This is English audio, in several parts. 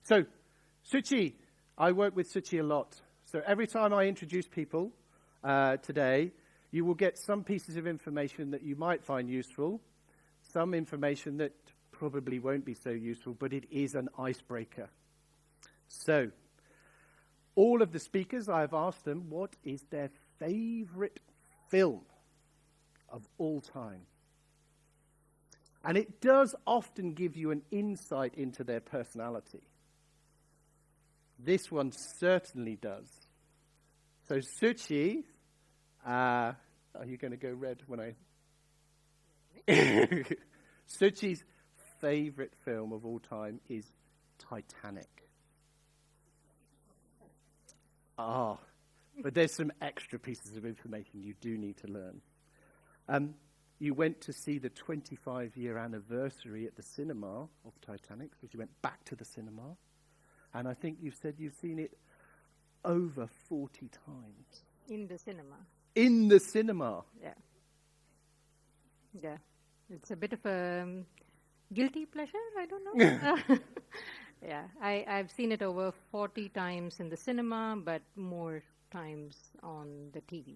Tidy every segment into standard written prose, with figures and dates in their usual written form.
So, Suchi, I work with Suchi a lot. So every time I introduce people today, you will get some pieces of information that you might find useful, some information that probably won't be so useful, but it is an icebreaker. So, all of the speakers, I have asked them what is their favorite film of all time. And it does often give you an insight into their personality. This one certainly does. So, Suchi, are you going to go red when I... Suchi's favorite film of all time is Titanic. But there's some extra pieces of information you do need to learn. You went to see the 25-year anniversary at the cinema of Titanic, because you went back to the cinema. And I think you said you've seen it over 40 times. In the cinema. In the cinema? Yeah. Yeah. It's a bit of a guilty pleasure, I don't know. Yeah, I've seen it over 40 times in the cinema, but more times on the TV.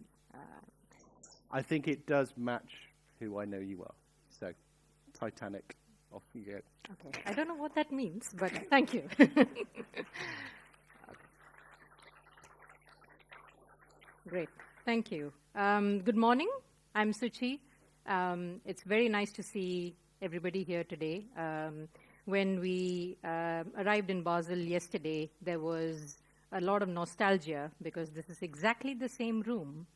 I think it does match who I know you are. So, Titanic, off you go. Okay, I don't know what that means, but thank you. Great, thank you. Good morning, I'm Suchi. It's very nice to see everybody here today. When we arrived in Basel yesterday, there was a lot of nostalgia because this is exactly the same room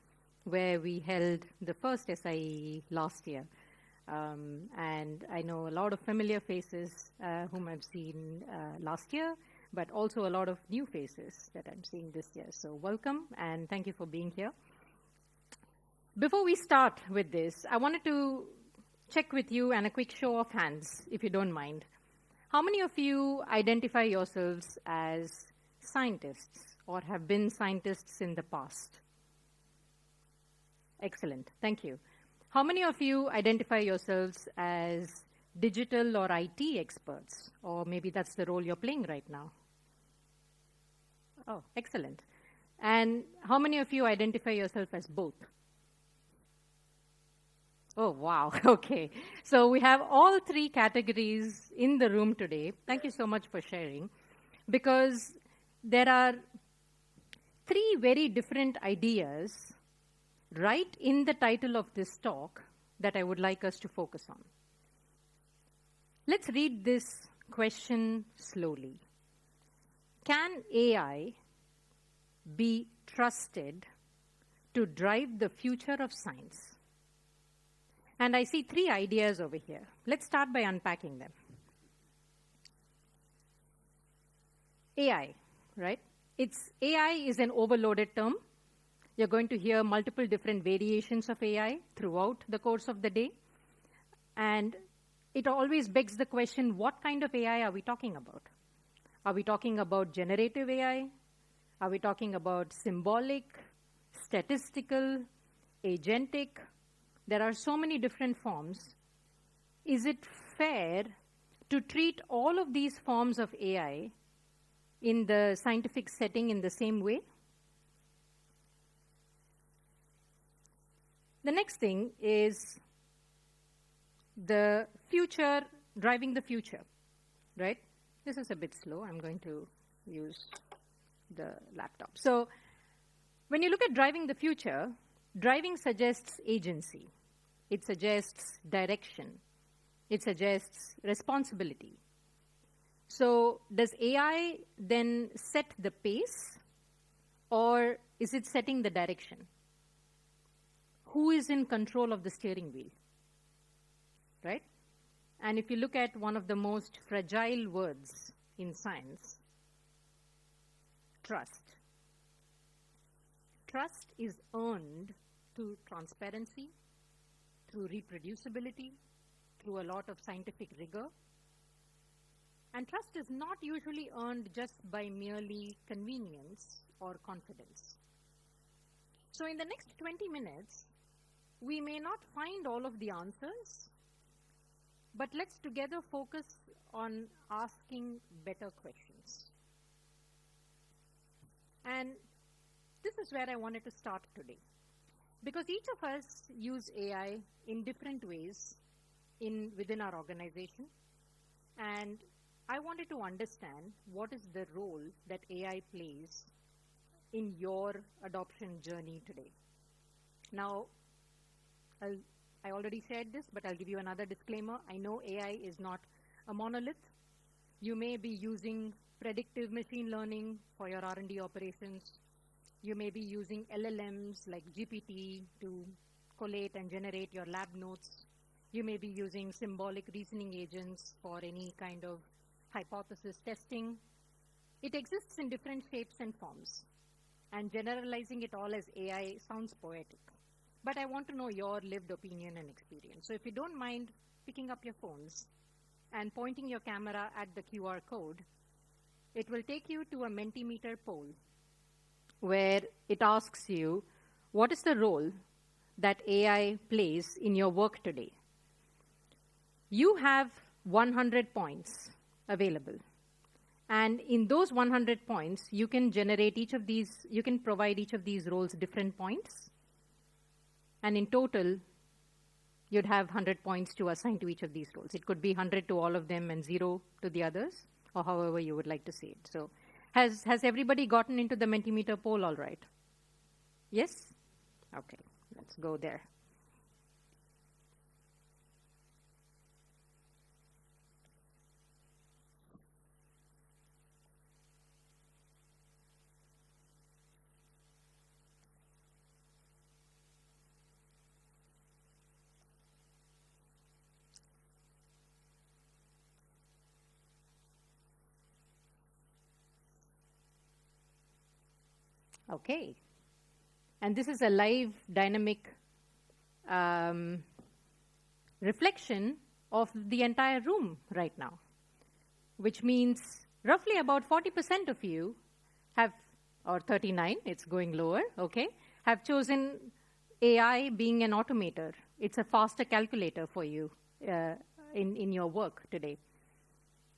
where we held the first SIE last year. And I know a lot of familiar faces whom I've seen last year, but also a lot of new faces that I'm seeing this year. So welcome, and thank you for being here. Before we start with this, I wanted to check with you and a quick show of hands, if you don't mind. How many of you identify yourselves as scientists or have been scientists in the past? Excellent, thank you. How many of you identify yourselves as digital or IT experts? Or maybe that's the role you're playing right now. Oh, excellent. And how many of you identify yourself as both? Oh, wow. Okay. So we have all three categories in the room today. Thank you so much for sharing. Because there are three very different ideas right in the title of this talk that I would like us to focus on. Let's read this question slowly. Can AI be trusted to drive the future of science? And I see three ideas over here. Let's start by unpacking them. AI, right? AI is an overloaded term. You're going to hear multiple different variations of AI throughout the course of the day. And it always begs the question, what kind of AI are we talking about? Are we talking about generative AI? Are we talking about symbolic, statistical, agentic? There are so many different forms. Is it fair to treat all of these forms of AI in the scientific setting in the same way? The next thing is the future, driving the future, right? This is a bit slow. I'm going to use the laptop. So when you look at driving the future, driving suggests agency. It suggests direction. It suggests responsibility. So does AI then set the pace, or is it setting the direction? Who is in control of the steering wheel, right? And if you look at one of the most fragile words in science, trust. Trust is earned through transparency, through reproducibility, through a lot of scientific rigor. And trust is not usually earned just by merely convenience or confidence. So in the next 20 minutes, we may not find all of the answers, but let's together focus on asking better questions. And this is where I wanted to start today. Because each of us use AI in different ways within our organization. And I wanted to understand what is the role that AI plays in your adoption journey today. Now, I already said this, but I'll give you another disclaimer. I know AI is not a monolith. You may be using predictive machine learning for your R&D operations. You may be using LLMs like GPT to collate and generate your lab notes. You may be using symbolic reasoning agents for any kind of hypothesis testing. It exists in different shapes and forms. And generalizing it all as AI sounds poetic. But I want to know your lived opinion and experience. So if you don't mind picking up your phones and pointing your camera at the QR code, it will take you to a Mentimeter poll where it asks you, what is the role that AI plays in your work today? You have 100 points available. And in those 100 points, you can generate each of these, you can provide each of these roles different points. And in total, you'd have 100 points to assign to each of these roles. It could be 100 to all of them and 0 to the others, or however you would like to see it. So has everybody gotten into the Mentimeter poll all right? Yes? Okay, let's go there. Okay. And this is a live dynamic reflection of the entire room right now, which means roughly about 40% of you have, or 39, it's going lower, okay, have chosen AI being an automator. It's a faster calculator for you in your work today.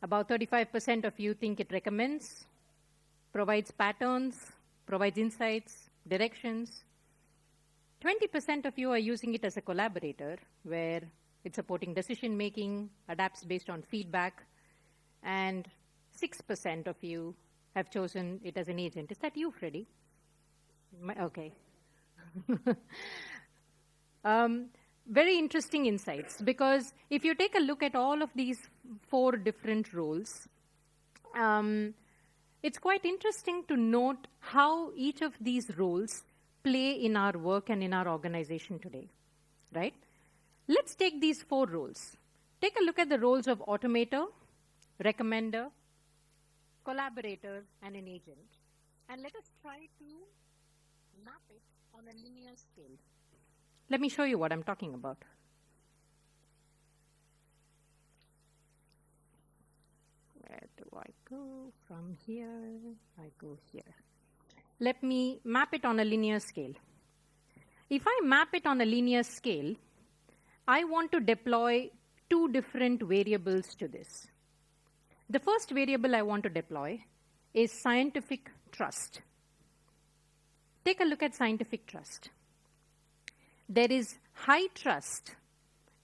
About 35% of you think it recommends, provides patterns, provides insights, directions. 20% of you are using it as a collaborator, where it's supporting decision-making, adapts based on feedback, and 6% of you have chosen it as an agent. Is that you, Freddie? Okay. Very interesting insights, because if you take a look at all of these 4 different roles, it's quite interesting to note how each of these roles play in our work and in our organization today, right? Let's take these 4 roles. Take a look at the roles of automator, recommender, collaborator, and an agent. And let us try to map it on a linear scale. Let me show you what I'm talking about. Where do I go? From here, I go here. Let me map it on a linear scale. If I map it on a linear scale, I want to deploy 2 different variables to this. The first variable I want to deploy is scientific trust. Take a look at scientific trust. There is high trust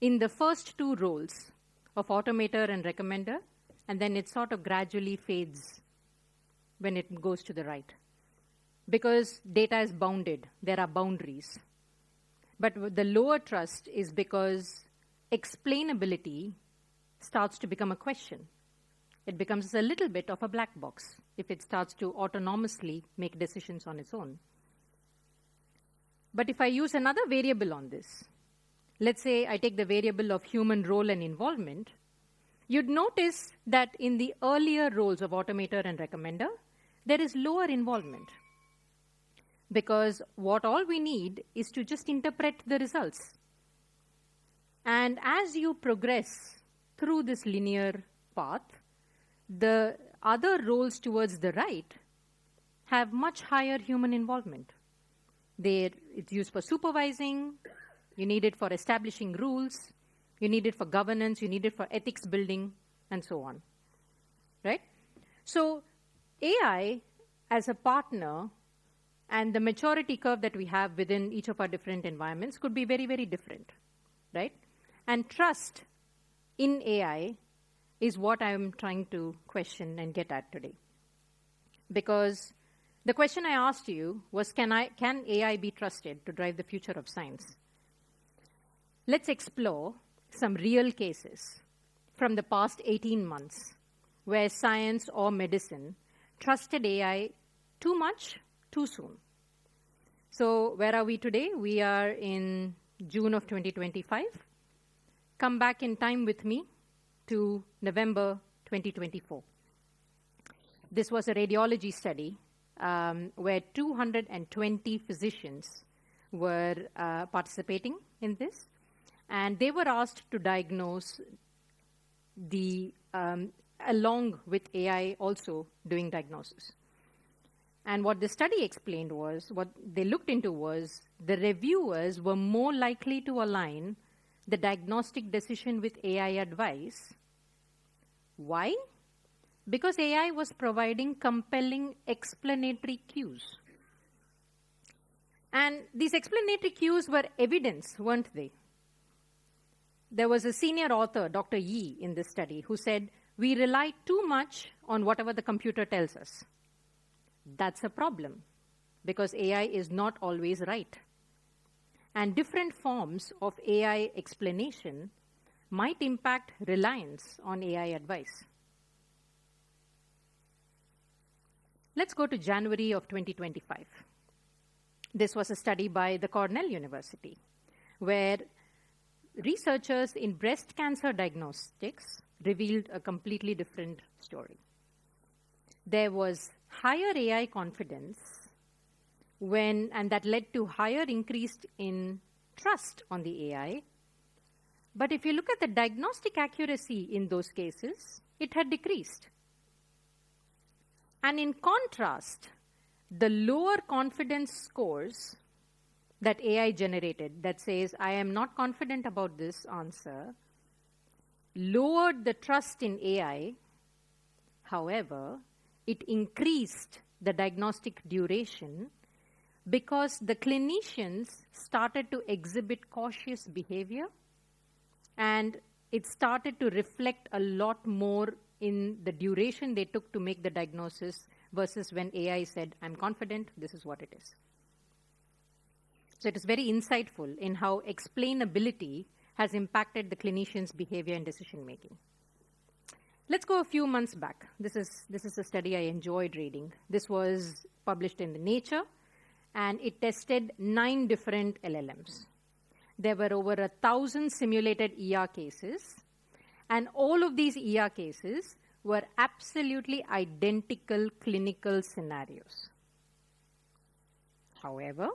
in the first 2 roles of automator and recommender, and then it sort of gradually fades when it goes to the right. Because data is bounded, there are boundaries. But the lower trust is because explainability starts to become a question. It becomes a little bit of a black box if it starts to autonomously make decisions on its own. But if I use another variable on this, let's say I take the variable of human role and involvement, you'd notice that in the earlier roles of automator and recommender, there is lower involvement. Because what all we need is to just interpret the results. And as you progress through this linear path, the other roles towards the right have much higher human involvement. It's used for supervising, you need it for establishing rules, you need it for governance, you need it for ethics building, and so on, right? So AI, as a partner, and the maturity curve that we have within each of our different environments could be very, very different, right? And trust in AI is what I'm trying to question and get at today. Because the question I asked you was, can AI be trusted to drive the future of science? Let's explore some real cases from the past 18 months where science or medicine trusted AI too much, too soon. So where are we today? We are in June of 2025. Come back in time with me to November 2024. This was a radiology study where 220 physicians were participating in this, and they were asked to diagnose along with AI also doing diagnosis. And what the study explained was, what they looked into was, the reviewers were more likely to align the diagnostic decision with AI advice. Why? Because AI was providing compelling explanatory cues. And these explanatory cues were evidence, weren't they? There was a senior author, Dr. Yi, in this study, who said, we rely too much on whatever the computer tells us. That's a problem, because AI is not always right. And different forms of AI explanation might impact reliance on AI advice. Let's go to January of 2025. This was a study by the Cornell University, where researchers in breast cancer diagnostics revealed a completely different story. There was higher AI confidence and that led to higher increase in trust on the AI. But if you look at the diagnostic accuracy in those cases, it had decreased. And in contrast, the lower confidence scores that AI generated that says, I am not confident about this answer, lowered the trust in AI. However, it increased the diagnostic duration because the clinicians started to exhibit cautious behavior, and it started to reflect a lot more in the duration they took to make the diagnosis versus when AI said, I'm confident, this is what it is. So it is very insightful in how explainability has impacted the clinician's behavior and decision making. Let's go a few months back. This is a study I enjoyed reading. This was published in the Nature, and it tested 9 different LLMs. There were over 1,000 simulated ER cases, and all of these ER cases were absolutely identical clinical scenarios. However,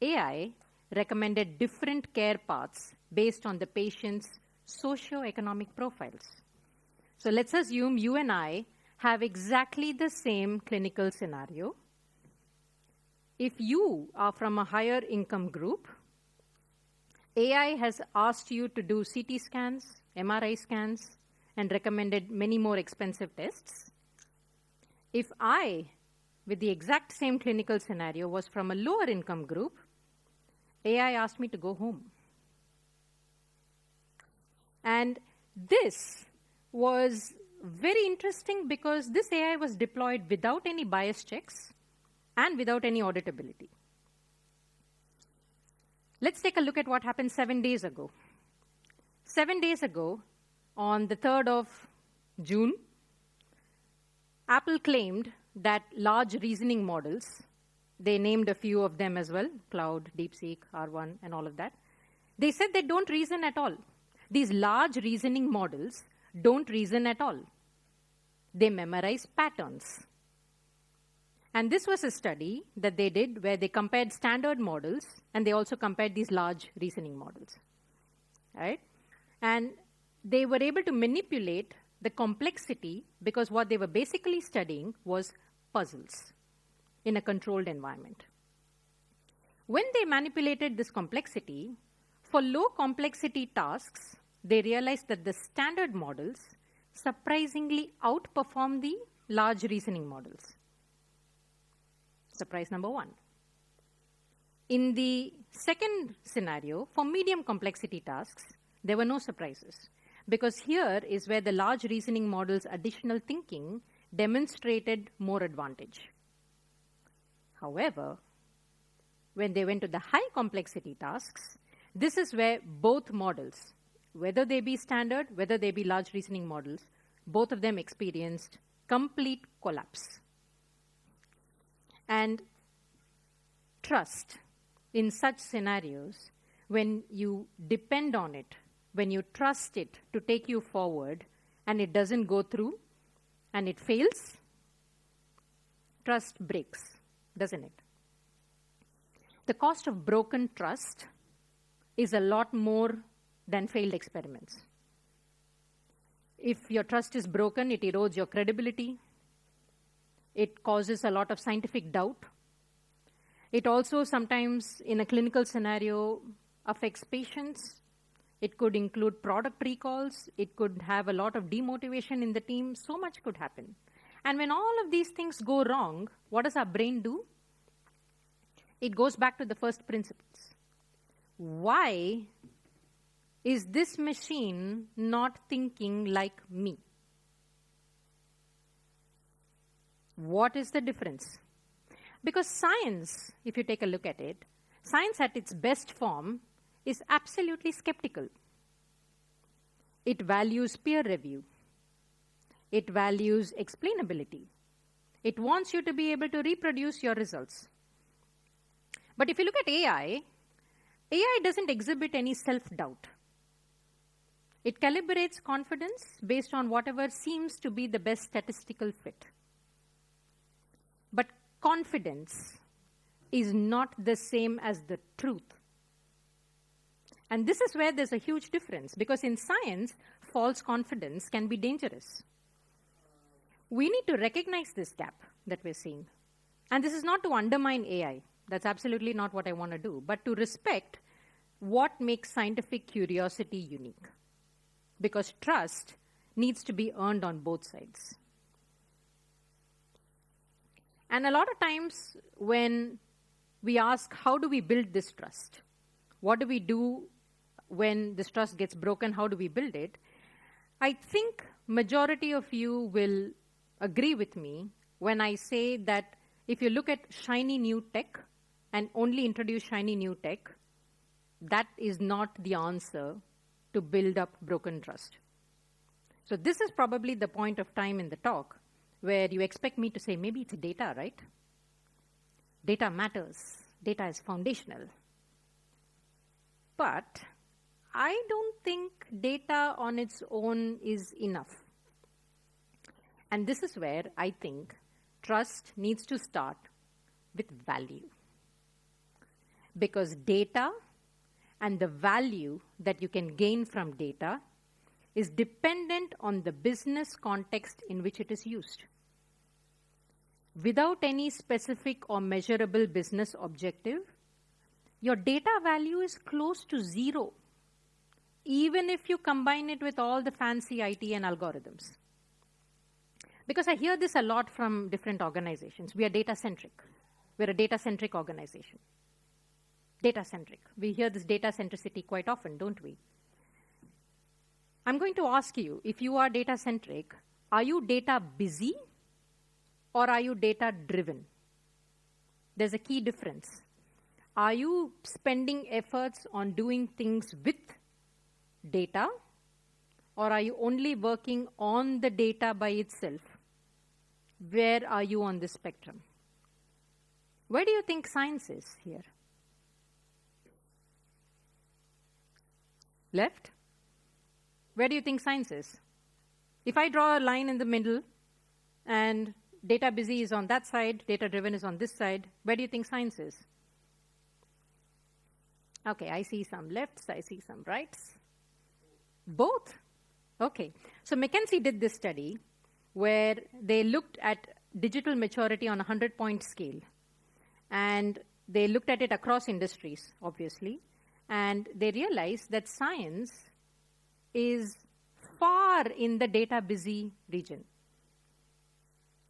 AI recommended different care paths based on the patient's socioeconomic profiles. So let's assume you and I have exactly the same clinical scenario. If you are from a higher income group, AI has asked you to do CT scans, MRI scans, and recommended many more expensive tests. If I, with the exact same clinical scenario, was from a lower income group, AI asked me to go home. And this was very interesting because this AI was deployed without any bias checks and without any auditability. Let's take a look at what happened 7 days ago. 7 days ago, on the 3rd of June, Apple claimed that large reasoning models, they named a few of them as well, Cloud, DeepSeek, R1, and all of that. They said they don't reason at all. These large reasoning models don't reason at all. They memorize patterns. And this was a study that they did where they compared standard models, and they also compared these large reasoning models. Right? And they were able to manipulate the complexity because what they were basically studying was puzzles in a controlled environment. When they manipulated this complexity, for low complexity tasks, they realized that the standard models surprisingly outperform the large reasoning models. Surprise number one. In the second scenario, for medium complexity tasks, there were no surprises, because here is where the large reasoning model's additional thinking demonstrated more advantage. However, when they went to the high complexity tasks, this is where both models, whether they be standard, whether they be large reasoning models, both of them experienced complete collapse. And trust in such scenarios, when you depend on it, when you trust it to take you forward and it doesn't go through and it fails, trust breaks, doesn't it? The cost of broken trust is a lot more than failed experiments. If your trust is broken, it erodes your credibility. It causes a lot of scientific doubt. It also sometimes, in a clinical scenario, affects patients. It could include product recalls. It could have a lot of demotivation in the team. So much could happen. And when all of these things go wrong, what does our brain do? It goes back to the first principles. Why is this machine not thinking like me? What is the difference? Because science, if you take a look at it, science at its best form is absolutely skeptical. It values peer review. It values explainability. It wants you to be able to reproduce your results. But if you look at AI doesn't exhibit any self-doubt. It calibrates confidence based on whatever seems to be the best statistical fit. But confidence is not the same as the truth. And this is where there's a huge difference, because in science, false confidence can be dangerous. We need to recognize this gap that we're seeing. And this is not to undermine AI. That's absolutely not what I want to do, but to respect what makes scientific curiosity unique. Because trust needs to be earned on both sides. And a lot of times when we ask, how do we build this trust? What do we do when this trust gets broken? How do we build it? I think majority of you will agree with me when I say that if you look at shiny new tech and only introduce shiny new tech, that is not the answer to build up broken trust. So this is probably the point of time in the talk where you expect me to say, maybe it's data, right? Data matters. Data is foundational. But I don't think data on its own is enough. And this is where I think trust needs to start with value. Because data and the value that you can gain from data is dependent on the business context in which it is used. Without any specific or measurable business objective, your data value is close to zero, even if you combine it with all the fancy IT and algorithms. Because I hear this a lot from different organizations. We are data-centric. We're a data-centric organization. Data-centric. We hear this data centricity quite often, don't we? I'm going to ask you, if you are data-centric, are you data busy or are you data driven? There's a key difference. Are you spending efforts on doing things with data, or are you only working on the data by itself? Where are you on the spectrum? Where do you think science is here? Left? Where do you think science is? If I draw a line in the middle and data busy is on that side, data driven is on this side, where do you think science is? Okay, I see some lefts, I see some rights. Both? Okay. So McKinsey did this study where they looked at digital maturity on a 100-point scale. And they looked at it across industries, obviously. And they realized that science is far in the data busy region.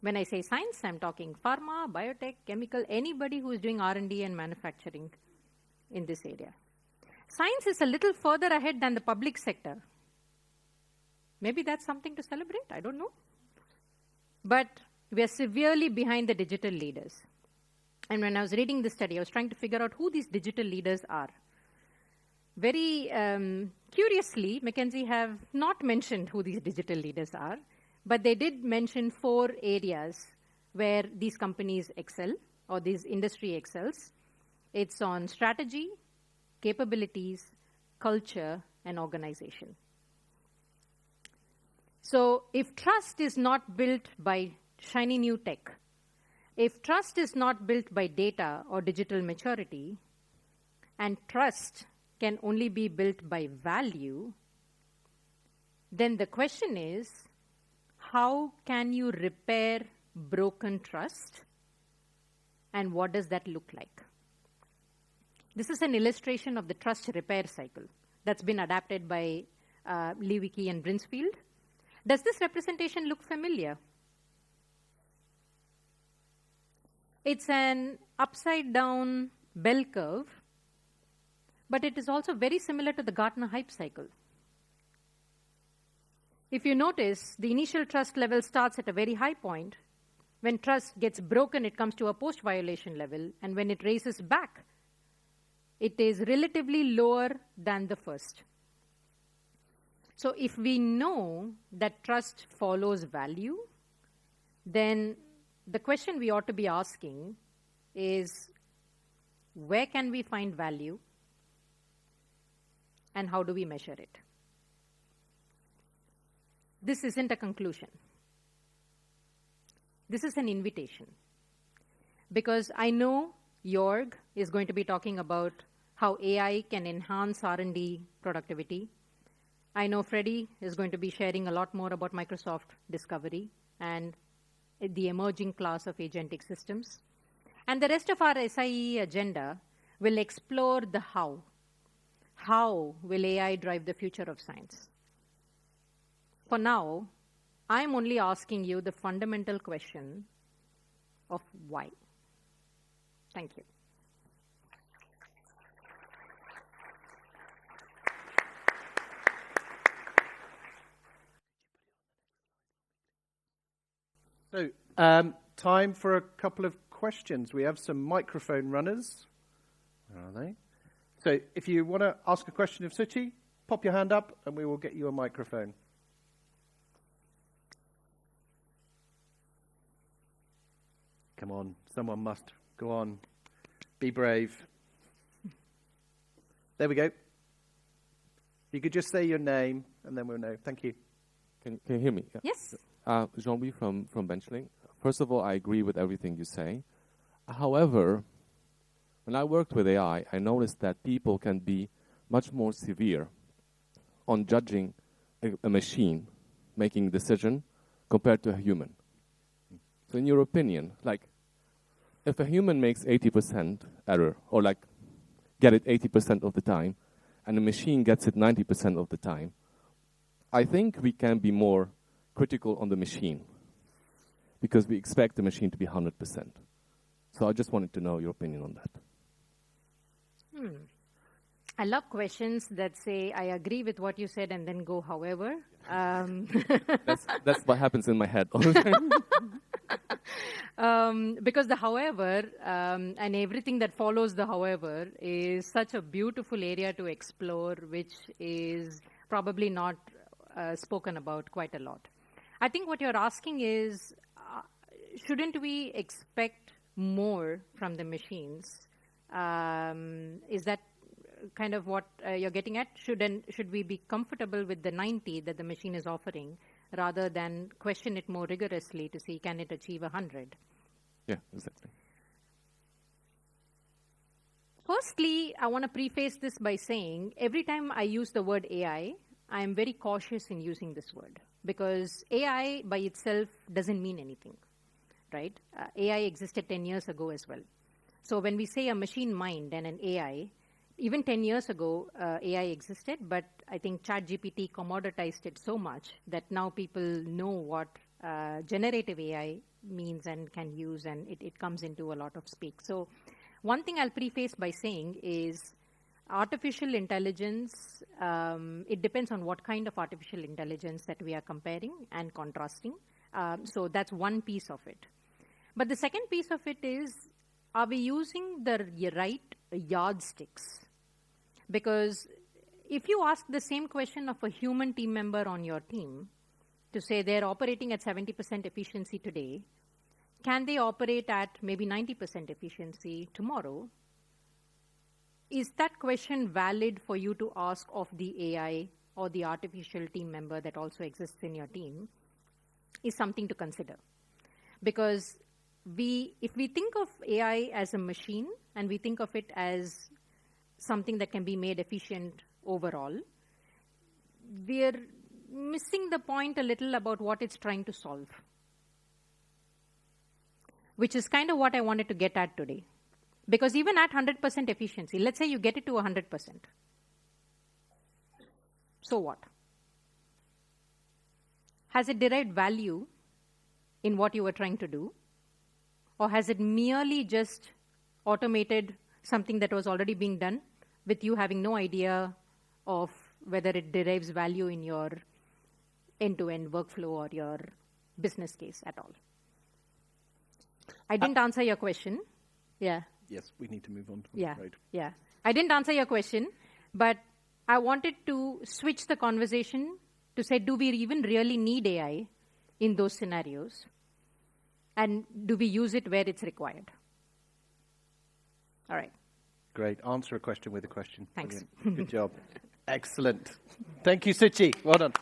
When I say science, I'm talking pharma, biotech, chemical, anybody who is doing R&D and manufacturing in this area. Science is a little further ahead than the public sector. Maybe that's something to celebrate, I don't know. But we are severely behind the digital leaders. And when I was reading this study, I was trying to figure out who these digital leaders are. Very curiously, McKinsey have not mentioned who these digital leaders are, but they did mention 4 areas where these companies excel, or this industry excels. It's on strategy, capabilities, culture, and organization. So if trust is not built by shiny new tech, if trust is not built by data or digital maturity, and trust can only be built by value, then the question is, how can you repair broken trust, and what does that look like? This is an illustration of the trust repair cycle that's been adapted by Lewicki and Brinsfield. Does this representation look familiar? It's an upside-down bell curve, but it is also very similar to the Gartner hype cycle. If you notice, the initial trust level starts at a very high point. When trust gets broken, it comes to a post-violation level, and when it races back, it is relatively lower than the first. So if we know that trust follows value, then the question we ought to be asking is, where can we find value, and how do we measure it? This isn't a conclusion. This is an invitation. Because I know Jorg is going to be talking about how AI can enhance R&D productivity. I know Freddie is going to be sharing a lot more about Microsoft Discovery and the emerging class of agentic systems. And the rest of our SIE agenda will explore the how. How will AI drive the future of science? For now, I'm only asking you the fundamental question of why. Thank you. So, time for a couple of questions. We have some microphone runners. Where are they? So, if you want to ask a question of Suchi, pop your hand up and we will get you a microphone. Come on, someone must. Go on. Be brave. There we go. You could just say your name and then we'll know. Thank you. Can you hear me? Yeah. Yes. Jean-Louis from Benchling. First of all, I agree with everything you say. However, when I worked with AI, I noticed that people can be much more severe on judging a machine making a decision compared to a human. So in your opinion, like, if a human makes 80% error, or like get it 80% of the time, and a machine gets it 90% of the time, I think we can be more critical on the machine because we expect the machine to be 100%. So I just wanted to know your opinion on that. I love questions that say, I agree with what you said, and then go, however. That's what happens in my head all the time. Because the however, and everything that follows the however, is such a beautiful area to explore, which is probably not spoken about quite a lot. I think what you're asking is, shouldn't we expect more from the machines? Is that kind of what you're getting at? Should we be comfortable with the 90 that the machine is offering, rather than question it more rigorously to see, can it achieve 100? Yeah, exactly. Firstly, I want to preface this by saying, every time I use the word AI, I am very cautious in using this word, because AI by itself doesn't mean anything, right? AI existed 10 years ago as well. So when we say a machine mind and an AI, even 10 years ago, AI existed, but I think ChatGPT commoditized it so much that now people know what generative AI means and can use, and it comes into a lot of speak. So one thing I'll preface by saying is artificial intelligence, it depends on what kind of artificial intelligence that we are comparing and contrasting. So that's one piece of it. But the second piece of it is, are we using the right yardsticks? Because if you ask the same question of a human team member on your team, to say they're operating at 70% efficiency today, can they operate at maybe 90% efficiency tomorrow? Is that question valid for you to ask of the AI or the artificial team member that also exists in your team? Is something to consider. Because if we think of AI as a machine and we think of it as something that can be made efficient overall, we're missing the point a little about what it's trying to solve, which is kind of what I wanted to get at today. Because even at 100% efficiency, let's say you get it to 100%. So what? Has it derived value in what you were trying to do? Or has it merely just automated something that was already being done with you having no idea of whether it derives value in your end-to-end workflow or your business case at all? I didn't answer your question. Yeah. Yes, we need to move on. Yeah. Yeah. I didn't answer your question, but I wanted to switch the conversation to say, do we even really need AI in those scenarios? And do we use it where it's required? All right. Great. Answer a question with a question. Thanks. Brilliant. Good job. Excellent. Thank you, Suchi. Well done.